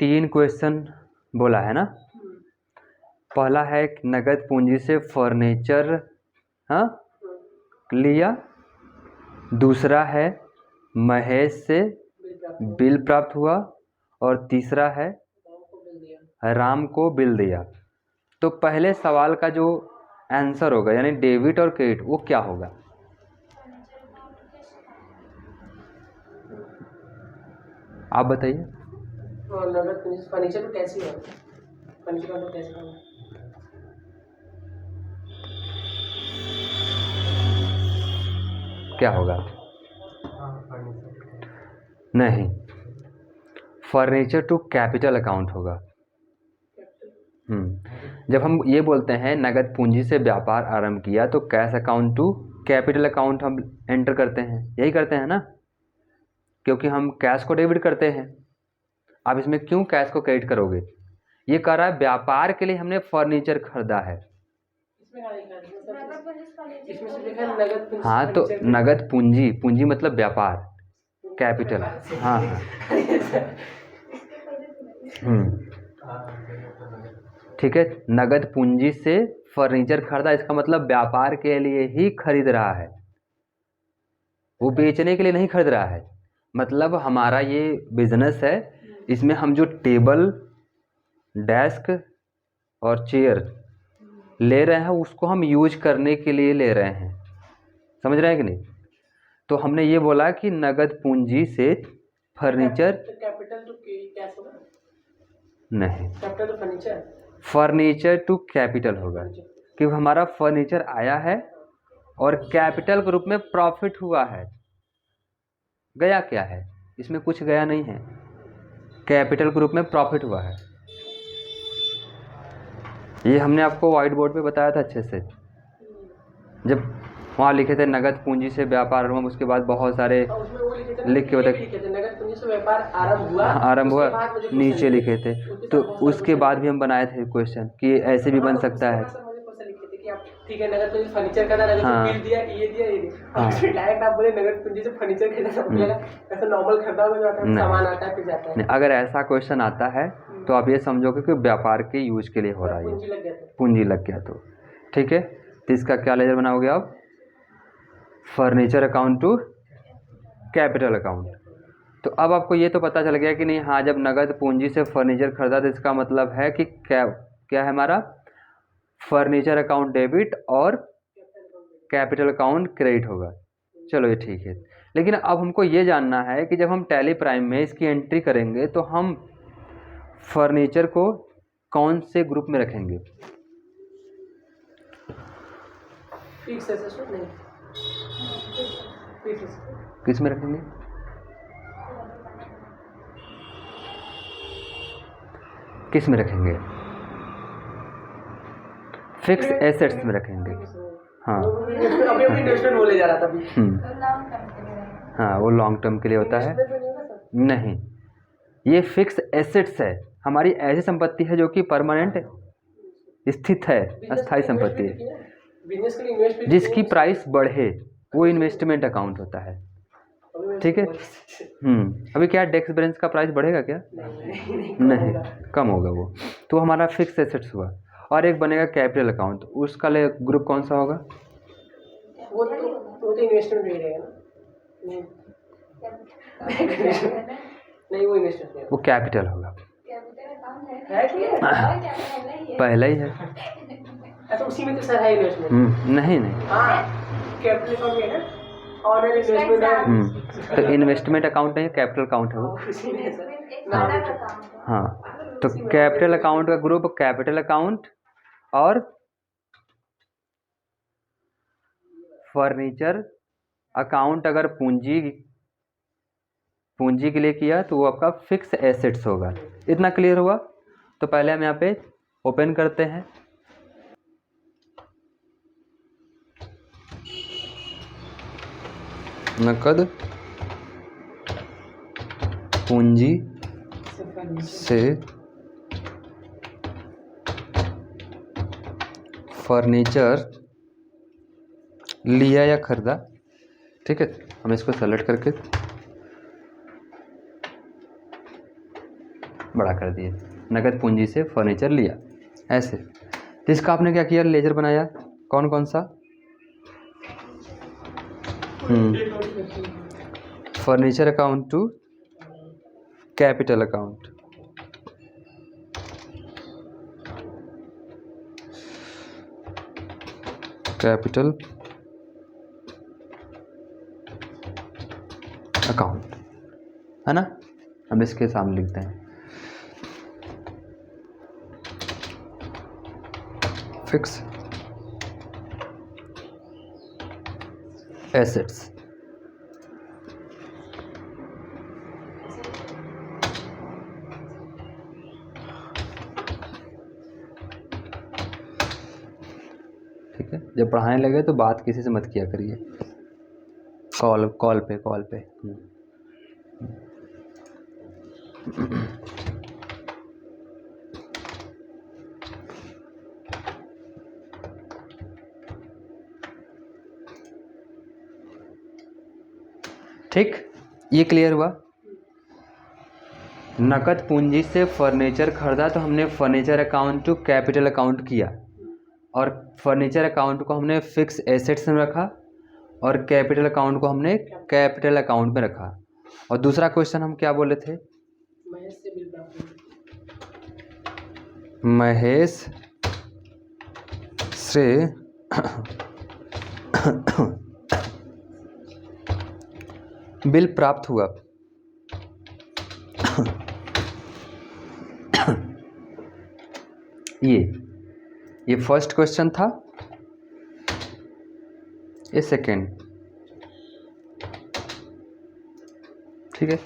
3 question बोला है ना। पहला है नगद पूंजी से फर्नीचर लिया, दूसरा है महेश से बिल प्राप्त हुआ, और तीसरा है राम को बिल दिया। तो पहले सवाल का जो आंसर होगा यानी डेबिट और क्रेडिट वो क्या होगा? आप बताइए। नगद पूंजी फर्नीचर तो कैसे होगा? फर्नीचर तो कैसे होगा? क्या होगा? नहीं, फर्नीचर टू कैपिटल अकाउंट होगा। जब हम ये बोलते हैं नगद पूंजी से व्यापार आरंभ किया तो cash account to capital account हम एंटर करते हैं, यही करते हैं ना, क्योंकि हम कैश को डेबिट करते हैं। अब इसमें क्यों कैश को क्रेडिट करोगे? ये कह रहा है व्यापार के लिए हमने फर्नीचर खरीदा है। हाँ, तो नगद पूंजी, पूंजी मतलब व्यापार, कैपिटल। हाँ ठीक है, नगद पूंजी से फर्नीचर खरीदा, इसका मतलब व्यापार के लिए ही खरीद रहा है, वो बेचने के लिए नहीं खरीद रहा है। मतलब हमारा ये बिजनेस है, इसमें हम जो टेबल, डेस्क और चेयर ले रहे हैं उसको हम यूज करने के लिए ले रहे हैं, समझ रहे हैं कि नहीं? तो हमने ये बोला कि नगद पूंजी से फर्नीचर, कैपिटल टू कैश होगा? नहीं, capital to furniture, furniture to capital होगा, क्योंकि हमारा फर्नीचर आया है और कैपिटल के रूप में प्रॉफिट हुआ है। गया क्या है? इसमें कुछ गया नहीं है, कैपिटल के रूप में प्रॉफिट हुआ है। ये हमने आपको व्हाइट बोर्ड पे बताया था अच्छे से, जब वहाँ लिखे थे नगद पूंजी से व्यापार आरंभ, उसके बाद बहुत सारे लिख के बताए नगद पूंजी से व्यापार आरंभ हुआ, नीचे लिखे थे। तो उसके बाद भी हम बनाए थे क्वेश्चन कि ऐसे भी बन सकता है। ठीक है, नगद पूंजी फर्नीचर का बिल दिया, ये दिया, ये दिया। डायरेक्ट आप बोले नगद पूंजी से फर्नीचर खरीदा, ऐसा नॉर्मल खरीदा हुआ सामान आता है फिर जाता है। अगर ऐसा क्वेश्चन आता है तो आप ये समझोगे कि व्यापार के यूज के लिए हो रहा है, पूंजी लग गया तो ठीक है। तो इसका क्या लेजर बनाओगे आप? Furniture account to capital account. तो अब आपको ये तो पता चल गया कि नहीं, हाँ, जब नगद पूंजी से फर्नीचर खरीदा तो इसका मतलब है कि क्या है हमारा फर्नीचर अकाउंट डेबिट और कैपिटल अकाउंट क्रेडिट होगा। चलो ये ठीक है, लेकिन अब हमको ये जानना है कि जब हम टैली प्राइम में इसकी एंट्री करेंगे तो हम फर्नीचर को कौन से ग्रुप में रखेंगे? फिक्स एसेट नहीं, किस में रखेंगे? किस में रखेंगे? फिक्स एसेट्स में रखेंगे। हाँ, बोले जा रहा था हाँ, वो लॉन्ग टर्म के लिए होता है। नहीं, ये फिक्स एसेट्स है, हमारी ऐसी संपत्ति है जो कि परमानेंट स्थित है, अस्थायी संपत्ति है, जिसकी प्राइस बढ़े, वो इन्वेस्टमेंट अकाउंट होता है। ठीक है। अभी क्या डेस्क बेंच का प्राइस बढ़ेगा क्या? नहीं, कम होगा वो, तो हमारा फिक्स एसेट्स हुआ। और एक बनेगा कैपिटल अकाउंट, उसका ग्रुप कौन सा होगा? वो तो इन्वेस्टमेंट नहीं रहेगा ना। नहीं, वो इन्वेस्टमेंट, वो कैपिटल होगा। है पहला ही है। अच्छा, उसी में तो सर है इन्वेस्टमेंट। नहीं, हाँ, कैपिटल अकाउंट में है ना, और इन्वेस्टमेंट है। तो इन्वेस्टमेंट अकाउंट नहीं, कैपिटल अकाउंट है वो। हाँ, तो कैपिटल अकाउंट का ग्रुप कैपिटल अकाउंट और फर्नीचर अकाउंट अगर पूंजी के लिए किया तो वो आपका फिक्स एसेट्स होगा। इतना क्लियर हुआ? तो पहले हम यहाँ पे ओपन करते हैं। नकद पूंजी से फर्नीचर लिया या खरीदा। ठीक है, हम इसको सेलेक्ट करके बड़ा कर दिए, नकद पूंजी से फर्नीचर लिया ऐसे। तो इसका आपने क्या किया, लेजर बनाया, कौन कौन सा, furniture account to capital account, capital account, है ना। हम इसके सामने लिखते हैं फिक्स एसेट्स, ठीक है। जब पढ़ाने लगे तो बात किसी से मत किया करिए, कॉल पे। ठीक, ये क्लियर हुआ। नकद पूंजी से फर्नीचर खरीदा तो हमने furniture account to capital account किया, और फर्नीचर अकाउंट को हमने फिक्स एसेट्स में रखा, और कैपिटल अकाउंट को हमने कैपिटल अकाउंट में रखा। और दूसरा क्वेश्चन हम क्या बोले थे, महेश से बिल प्राप्त हुआ। ये फर्स्ट क्वेश्चन था, ये सेकेंड, ठीक है।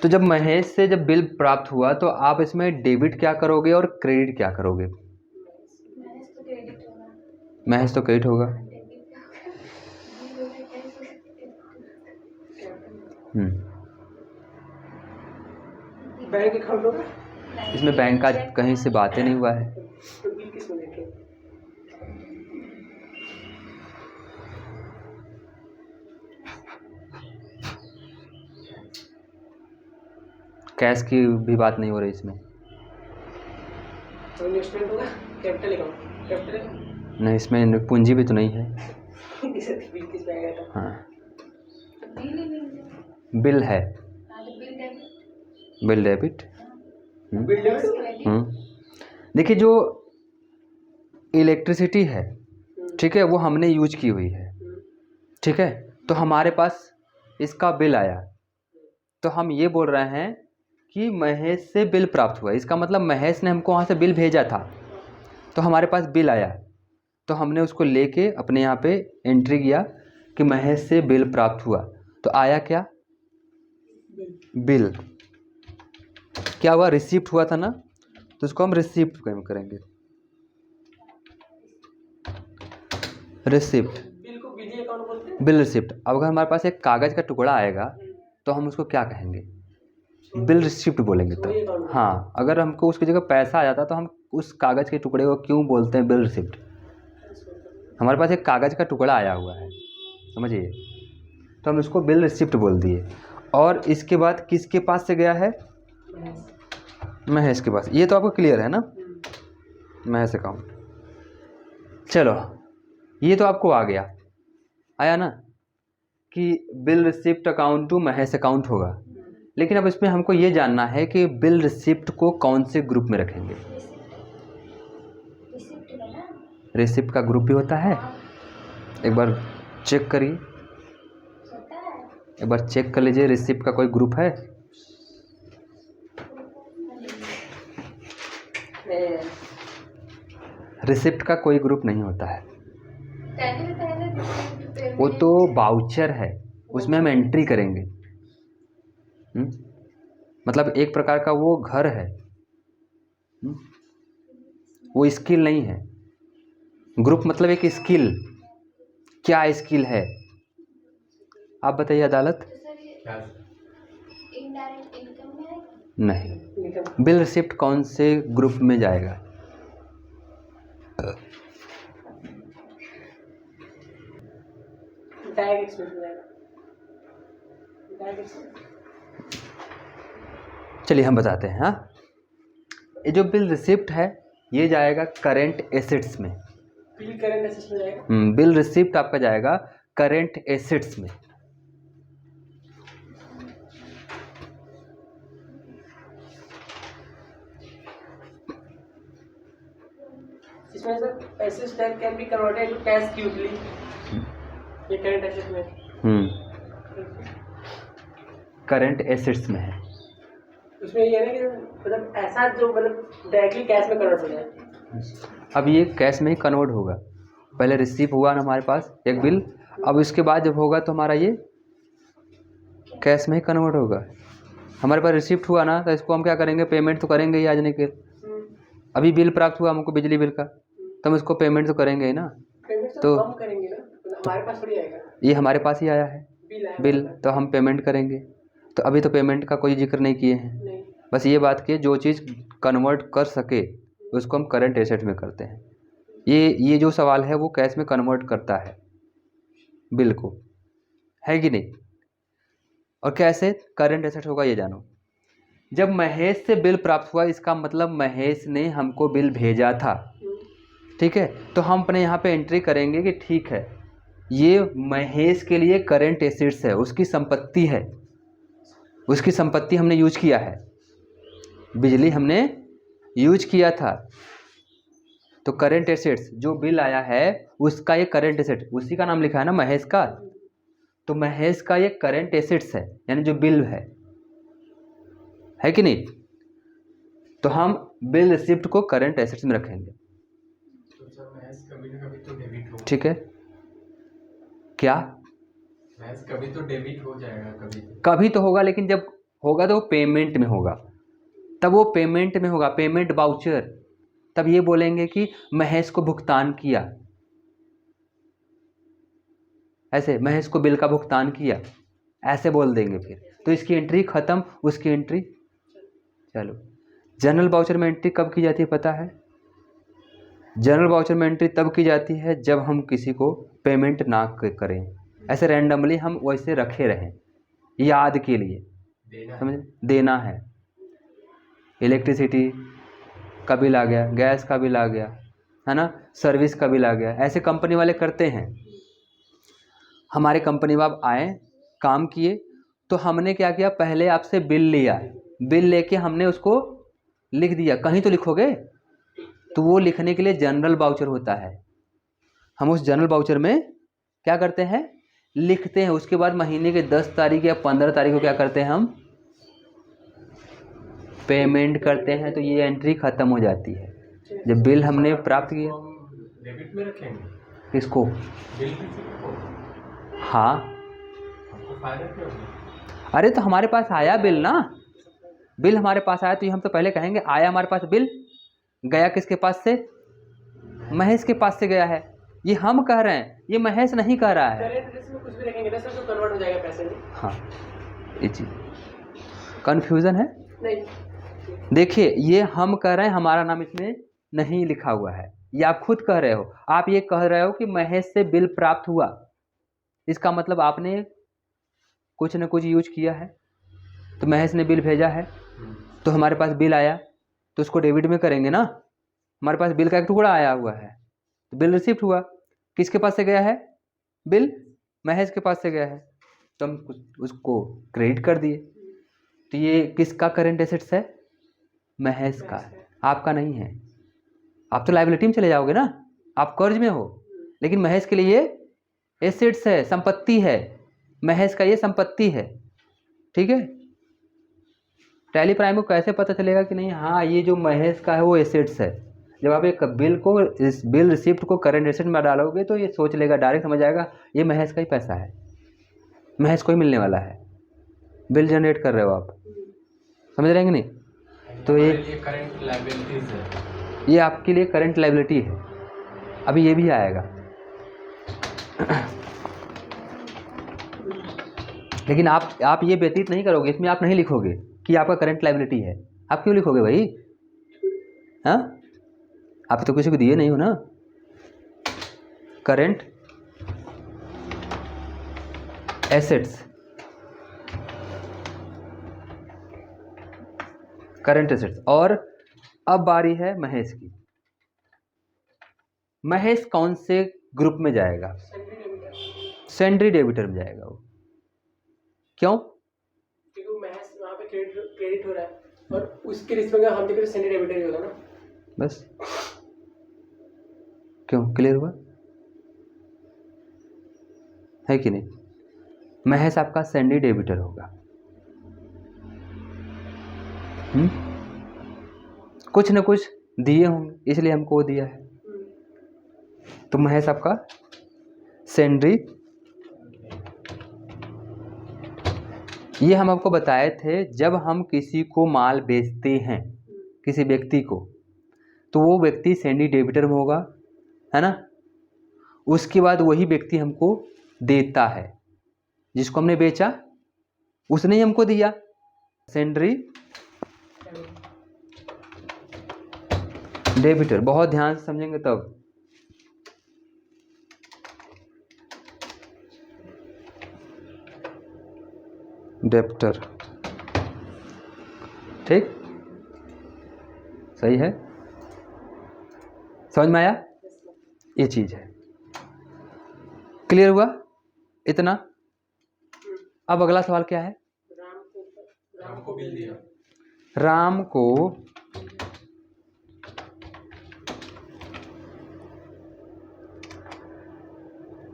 तो जब महेश से जब बिल प्राप्त हुआ तो आप इसमें डेबिट क्या करोगे और क्रेडिट क्या करोगे? महेश तो क्रेडिट होगा। बैंक अकाउंट होगा, इसमें बैंक का कहीं से बातें नहीं हुआ है। तो बिल किसमें देखें? कैश की भी बात नहीं हो रही इसमें। तो इन्वेस्टमेंट होगा, कैपिटल अकाउंट, कैपिटल अकाउंट नहीं, इसमें पूंजी भी तो नहीं है। बिल किस में आएगा? हाँ, बिल है, बिल डेबिट। Bill debit. देखिए, जो इलेक्ट्रिसिटी है, ठीक है, वो हमने यूज की हुई है, ठीक है। तो हमारे पास इसका बिल आया, तो हम ये बोल रहे हैं कि महेश से बिल प्राप्त हुआ। इसका मतलब महेश ने हमको वहाँ से बिल भेजा था, तो हमारे पास बिल आया, तो हमने उसको लेके अपने यहाँ पे एंट्री किया कि महेश से बिल प्राप्त हुआ। तो आया क्या? बिल। क्या हुआ? रिसिप्ट हुआ था ना, तो उसको हम रिसिप्ट करेंगे, रिसिप्ट। बिल को बिल अकाउंट बोलते हैं। Bill receipt. अब अगर हमारे पास एक कागज़ का टुकड़ा आएगा तो हम उसको क्या कहेंगे? बिल रिसिप्ट बोलेंगे। तो हाँ, अगर हमको उसकी जगह पैसा आ जाता तो हम उस कागज़ के टुकड़े को क्यों बोलते हैं बिल रिसिप्ट? हमारे पास एक कागज़ का टुकड़ा आया हुआ है, समझिए, तो हम उसको बिल रिसिप्ट बोल दिए। और इसके बाद किसके पास से गया है? महेश के पास। ये तो आपको क्लियर है ना, महेश अकाउंट। चलो, ये तो आपको आ गया, आया ना, कि bill receipt account to Mahesh account होगा। लेकिन अब इसमें हमको ये जानना है कि बिल रिसिप्ट को कौन से ग्रुप में रखेंगे। रिसिप्ट का ग्रुप भी होता है, एक बार चेक करिए, एक बार चेक कर लीजिए, रिसिप्ट का कोई ग्रुप है? रिसिप्ट का कोई ग्रुप नहीं होता है, वो तो वाउचर है, उसमें हम एंट्री करेंगे। मतलब एक प्रकार का वो घर है, वो स्किल नहीं है। ग्रुप मतलब एक स्किल। क्या स्किल है आप बताइए अदालत? नहीं। बिल रिसिप्ट कौन से ग्रुप में जाएगा? चलिए हम बताते हैं। हाँ, ये जो बिल रिसिप्ट है ये जाएगा करेंट एसेट्स में। बिल करंट एसेट्स में जाएगा। बिल रिसिप्ट आपका जाएगा करेंट एसेट्स में। इसमें sir assets that can be converted into cash quickly, ये करंट एसेट में करेंट एसेट्स में है। उसमें ये है ना कि मतलब ऐसा जो मतलब डायरेक्टली कैश में कन्वर्ट हो जाए। अब ये कैश में ही कन्वर्ट होगा। पहले रिसीव हुआ ना हमारे पास एक बिल, अब इसके बाद जब होगा तो हमारा ये कैश में ही कन्वर्ट होगा। हमारे पास रिसिप्ट हुआ ना तो इसको हम क्या करेंगे, पेमेंट तो करेंगे ही आज नहीं के। अभी बिल प्राप्त हुआ हमको बिजली बिल का, तो हम इसको पेमेंट तो करेंगे ही ना। पेमेंट तो हम करेंगे ना, मतलब हमारे पास थोड़ी आएगा, ये हमारे पास ही आया है बिल आया बिल, तो हम पेमेंट करेंगे। तो अभी तो पेमेंट का कोई जिक्र नहीं किए हैं, नहीं। बस ये बात कि जो चीज़ कन्वर्ट कर सके उसको हम करंट एसेट में करते हैं। ये जो सवाल है वो कैश में कन्वर्ट करता है बिल को, है कि नहीं। और कैसे करंट एसेट होगा ये जानो। जब महेश से बिल प्राप्त हुआ इसका मतलब महेश ने हमको बिल भेजा था, ठीक है। तो हम अपने यहाँ पे एंट्री करेंगे कि ठीक है ये महेश के लिए करंट एसेट्स है, उसकी संपत्ति है, उसकी संपत्ति हमने यूज किया है, बिजली हमने यूज किया था। तो करंट एसेट्स जो बिल आया है उसका ये करंट एसेट, उसी का नाम लिखा है ना महेश का, तो महेश का ये करंट एसेट्स है, यानी जो बिल है कि नहीं। तो हम बिल रिसिप्ट को करंट एसेट्स में रखेंगे, ठीक है। क्या कभी तो डेबिट हो जाएगा, कभी तो होगा, लेकिन जब होगा तो पेमेंट में होगा, तब वो पेमेंट में होगा, पेमेंट वाउचर। तब ये बोलेंगे कि महेश को भुगतान किया, ऐसे महेश को बिल का भुगतान किया, ऐसे बोल देंगे फिर। तो इसकी एंट्री खत्म, उसकी एंट्री। चलो, जनरल वाउचर में एंट्री कब की जाती है पता है। जनरल वाउचर में एंट्री तब की जाती है जब हम किसी को पेमेंट ना करें, ऐसे रैंडमली हम वैसे रखे रहें याद के लिए, समझे। देना है, इलेक्ट्रिसिटी का बिल आ गया, गैस का बिल आ गया, है ना, सर्विस का बिल आ गया, ऐसे कंपनी वाले करते हैं। हमारे कंपनी में आप आए, काम किए, तो हमने क्या किया, पहले आपसे बिल लिया, बिल लेके हमने उसको लिख दिया। कहीं तो लिखोगे, तो वो लिखने के लिए जनरल वाउचर होता है। हम उस जनरल वाउचर में क्या करते हैं, लिखते हैं। उसके बाद महीने के 10 तारीख या 15 तारीख को क्या करते हैं, हम पेमेंट करते हैं। तो ये एंट्री खत्म हो जाती है जब बिल हमने प्राप्त किया। डेबिट में रखेंगे किसको, बिल को? हाँ, आपको फायदा क्या होगा? अरे तो हमारे पास आया बिल ना, बिल हमारे पास आया, तो ये हम तो पहले कहेंगे आया हमारे पास बिल, गया किसके पास से, महेश के पास से गया है। ये हम कह रहे हैं, ये महेश नहीं कह रहा है। करंट एसेट्स में कुछ भी रखेंगे ना सर तो कन्वर्ट हो जाएगा पैसे में। हाँ, ये चीज कन्फ्यूजन है। नहीं, देखिए ये हम कह रहे हैं, हमारा नाम इसमें नहीं लिखा हुआ है, ये आप खुद कह रहे हो। आप ये कह रहे हो कि महेश से बिल प्राप्त हुआ, इसका मतलब आपने कुछ न कुछ यूज किया है। तो महेश ने बिल भेजा है, तो हमारे पास बिल आया, तो उसको डेबिट में करेंगे ना। हमारे पास बिल का एक टुकड़ा आया हुआ है, तो बिल रिसिप्ट हुआ, किसके पास से गया है, बिल महेश के पास से गया है, तो हम उसको क्रेडिट कर दिए। तो ये किसका करंट एसेट्स है, महेश का, आपका नहीं है। आप तो लायबिलिटी में चले जाओगे ना, आप कर्ज में हो, लेकिन महेश के लिए ये एसेट्स है, संपत्ति है, महेश का ये संपत्ति है, ठीक है। टैली प्राइम को कैसे पता चलेगा कि नहीं, हाँ ये जो महेश का है वो एसेट्स है। जब आप एक बिल को, इस बिल रिसिप्ट को करंट एसेट में डालोगे तो ये सोच लेगा, डायरेक्ट समझ आएगा ये महेश का ही पैसा है, महेश को ही मिलने वाला है। बिल जनरेट कर रहे हो आप, समझ रहे हैं कि नहीं। तो ये करंट लायबिलिटीज है, ये आपके लिए करंट लायबिलिटी है। अभी ये भी आएगा लेकिन आप ये व्यतीत नहीं करोगे, इसमें आप नहीं लिखोगे कि आपका करंट लायबिलिटी है। आप क्यों लिखोगे भाई, हाँ, आप तो किसी को दिए नहीं हो ना। Current assets current assets. और अब बारी है महेश की। महेश कौन से ग्रुप में जाएगा? सेंड्री डेबिटर में जाएगा वो। क्यों? क्योंकि महेश वहाँ पे क्रेडिट हो रहा है और उसके रिस्पेक्ट में हम देख रहे सेंड्री डेबिटर ही होगा ना। बस। क्यों? क्लियर हुआ है कि नहीं? महेश आपका सेंड्री डेबिटर होगा। कुछ न कुछ दिए होंगे इसलिए हमको वो दिया है, तो महेश आपका सेंड्री। ये हम आपको बताए थे, जब हम किसी को माल बेचते हैं किसी व्यक्ति को, तो वो व्यक्ति सेंड्री डेबिटर में होगा, है ना। उसके बाद वही व्यक्ति हमको देता है, जिसको हमने बेचा उसने ही हमको दिया, सेंड्री डेबिटर। बहुत ध्यान से समझेंगे तब। डेबिटर, ठीक, सही है, समझ में आया? ये चीज है। क्लियर हुआ इतना? अब अगला सवाल क्या है? राम को बिल दिया। राम को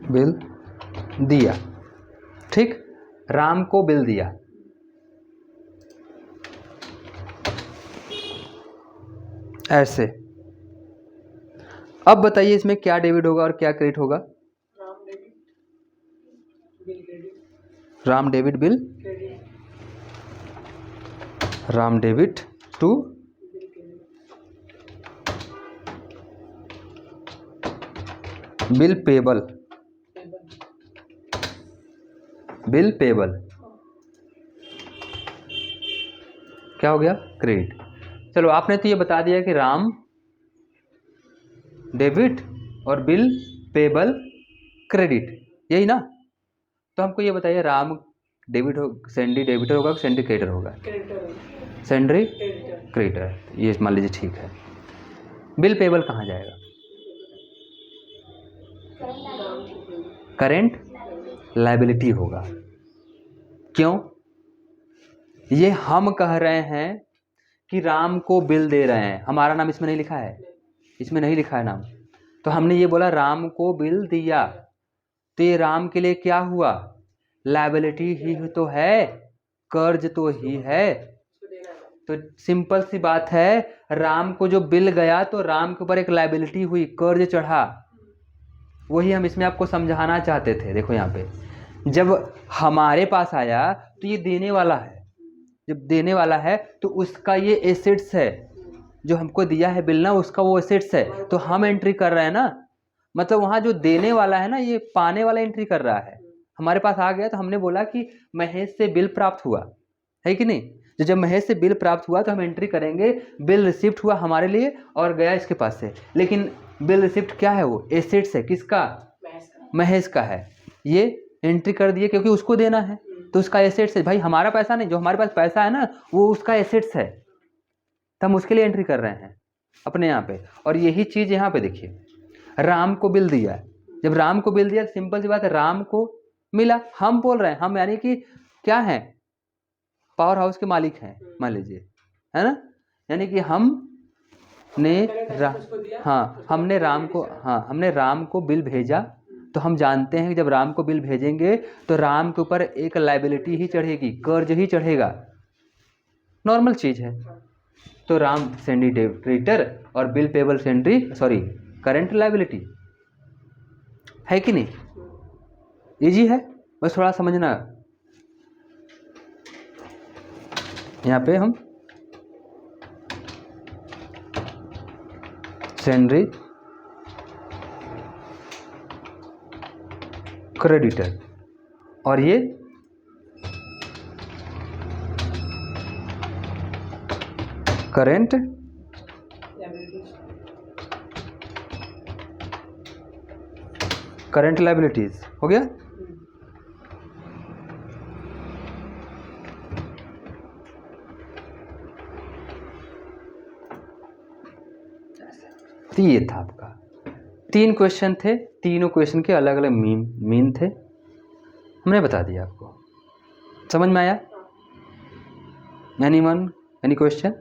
बिल दिया, ठीक, राम को बिल दिया। ऐसे। अब बताइए इसमें क्या डेबिट होगा और क्या क्रेडिट होगा? Ram debit bill, Ram debit to bill payable, bill payable क्या हो गया? क्रेडिट। चलो आपने तो ये बता दिया कि राम डेबिट और बिल पेबल क्रेडिट, यही ना। तो हमको ये बताइए राम डेबिट हो, सेंड्री डेबिटर होगा, सेंड्री क्रेडिटर होगा? सेंड्री क्रेडिटर, ये मान लीजिए, ठीक है। बिल पेबल कहाँ जाएगा? करेंट लायबिलिटी होगा। क्यों? ये हम कह रहे हैं कि राम को बिल दे रहे हैं, हमारा नाम इसमें नहीं लिखा है, इसमें नहीं लिखा है नाम, तो हमने ये बोला राम को बिल दिया, तो ये राम के लिए क्या हुआ? लायबिलिटी ही तो है, कर्ज तो ही है। तो सिंपल सी बात है, राम को जो बिल गया तो राम के ऊपर एक लायबिलिटी हुई, कर्ज चढ़ा। वही हम इसमें आपको समझाना चाहते थे। देखो यहाँ पे जब हमारे पास आया तो ये देने वाला है, जब देने वाला है तो उसका ये एसेट्स है, जो हमको दिया है बिल ना, उसका वो एसेट्स है, तो हम एंट्री कर रहे हैं ना। मतलब वहाँ जो देने वाला है ना, ये पाने वाला एंट्री कर रहा है। हमारे पास आ गया तो हमने बोला कि महेश से बिल प्राप्त हुआ, है कि नहीं। तो जब महेश से बिल प्राप्त हुआ तो हम एंट्री करेंगे बिल रिसिप्ट हुआ हमारे लिए और गया इसके पास से। लेकिन बिल रिसिप्ट क्या है? वो एसेट्स है, किसका? महेश का है। ये एंट्री कर दिए क्योंकि उसको देना है, तो उसका एसेट्स है भाई, हमारा पैसा नहीं। जो हमारे पास पैसा है ना, वो उसका एसेट्स है, तो हम उसके लिए एंट्री कर रहे हैं अपने यहाँ पे। और यही चीज यहाँ पे देखिए, राम को बिल दिया। जब राम को बिल दिया, सिंपल सी बात है, राम को मिला। हम बोल रहे हैं, हम यानी कि क्या है? पावर हाउस के मालिक हैं, मान लीजिए, है ना। यानी कि हमने हमने राम को बिल भेजा, तो हम जानते हैं कि जब राम को बिल भेजेंगे तो राम के ऊपर एक लायबिलिटी ही चढ़ेगी, कर्ज ही चढ़ेगा, नॉर्मल चीज है। तो राम सेंड्री डेबिटर और bill payable sundry current liability, है कि नहीं? इजी है, बस थोड़ा समझना। यहाँ पे हम सेंड्री क्रेडिटर और ये करंट लायबिलिटीज हो गया। तो ये था आपका 3 क्वेश्चन थे, तीनों क्वेश्चन के अलग अलग मीन थे, हमने बता दिया आपको। समझ में आया? Any question?